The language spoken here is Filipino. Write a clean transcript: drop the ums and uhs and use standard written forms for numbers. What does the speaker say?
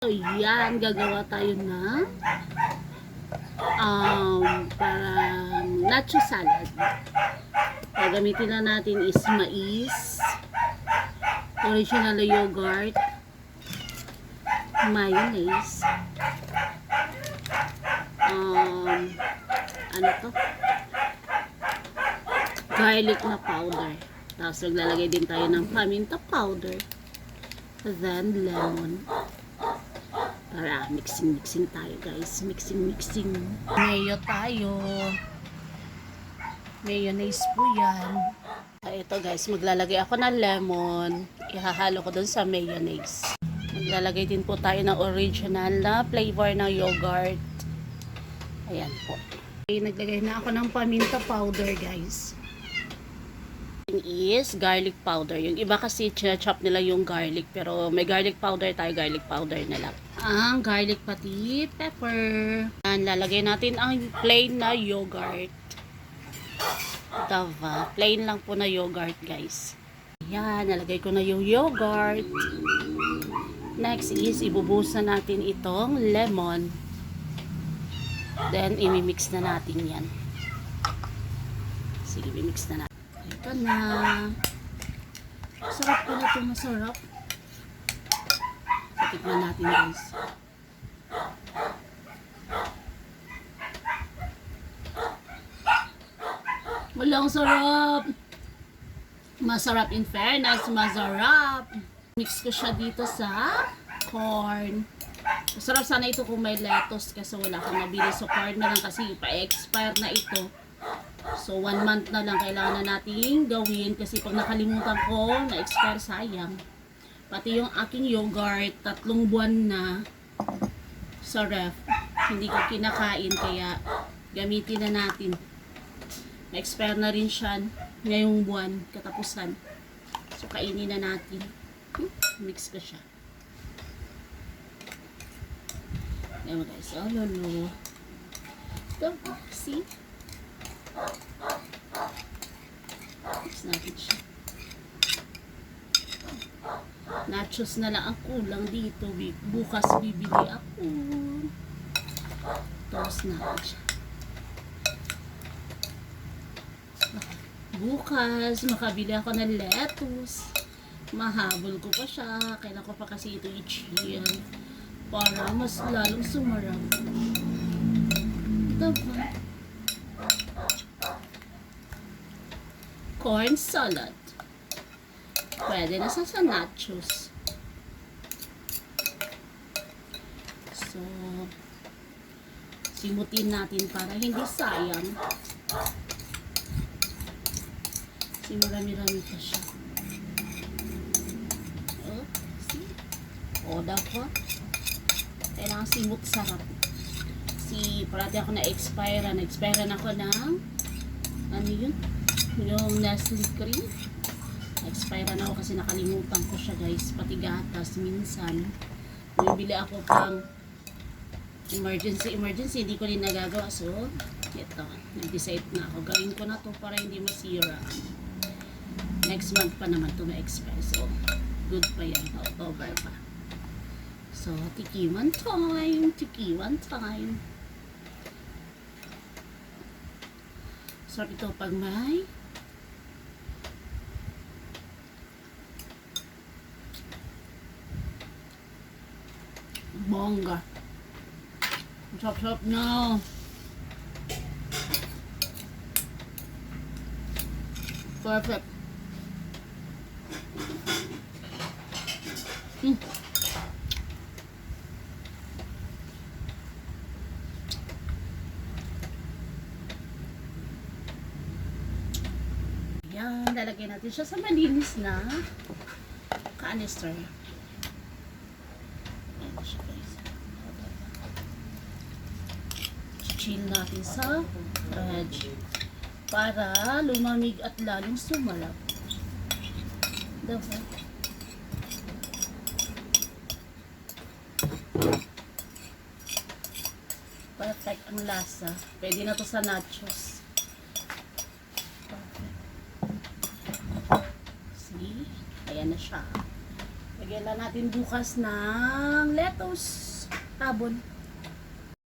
So, yan, gagawa tayo ng parang nacho salad. Gagamitin na natin is mais, original yogurt, mayonnaise, ano to? Garlic na powder. Tapos maglalagay din tayo ng paminta powder. Then lemon. Para mixing tayo guys. Mixing. Mayo tayo. Mayonnaise po yan. Ito guys, maglalagay ako ng lemon. Ihahalo ko dun sa mayonnaise. Maglalagay din po tayo ng original na flavor ng yogurt. Ayan po. Okay, naglagay na ako ng paminta powder guys. Is garlic powder. Yung iba kasi chop nila yung garlic, pero may garlic powder tayo, garlic powder na lang. Ang garlic pati pepper. And lalagay natin ang plain na yogurt. Dava. Plain lang po na yogurt guys. Yan, nalagay ko na yung yogurt. Next is ibubuhos na natin itong lemon. Then imimix na natin yan. Sige, imimix na natin. Ito na. Sarap ko na ito, masarap. Tikman natin guys. Walang sarap. Masarap in fairness, masarap. Mix ko siya dito sa corn. Masarap sana ito kung may lettuce kasi wala akong nabili. So corn na lang kasi pa-expire na ito. So 1 month na lang kailangan na natin gawin kasi pag nakalimutan ko na-expire sayang. Pati yung aking yogurt 3 buwan na sa ref. Hindi ko kinakain kaya gamitin na natin. Na-expire na rin siya ngayong buwan katapusan. So kainin na natin. Mix ko siya. Ayan guys. Oh lolo. See? Mix natin siya. Nachos na lang ang kulang dito. Bukas bibili ako. Toast natin siya. Bukas makabili ako ng lettuce. Mahabol ko pa siya. Kailan ko pa kasi ito i-chill para mas lalong sumarap. Ito ba? Corn salad. Pwede na sa nachos. So, simutin natin para hindi sayang. Marami-rami pa siya. Oh, see? O, dapat. Kailangan simut sarap. Parati ako na-expire. Na-expire na ako ng ano yun? Yung Nestle cream. Expire na ako kasi nakalimutan ko siya guys. Pati gatas minsan. Bibili ako pang emergency. Hindi ko rin nagagawa. So, ito. Nag-decide na ako. Gawin ko na to para hindi masira. Next month pa naman to ma-expire. So, good pa yan. October pa. So, tikiman time. So, ito pag may bongga. Chop na. Perfect. Yan, lalagyan natin siya sa malinis na canister. Ayan siya guys. Chill natin sa fridge para lumamig at lalong sumarap. Dapat. Perfect ang lasa. Pwede na to sa nachos. Perfect. See? Ayan na siya. Lagyan lang natin bukas ng lettuce. Tabon.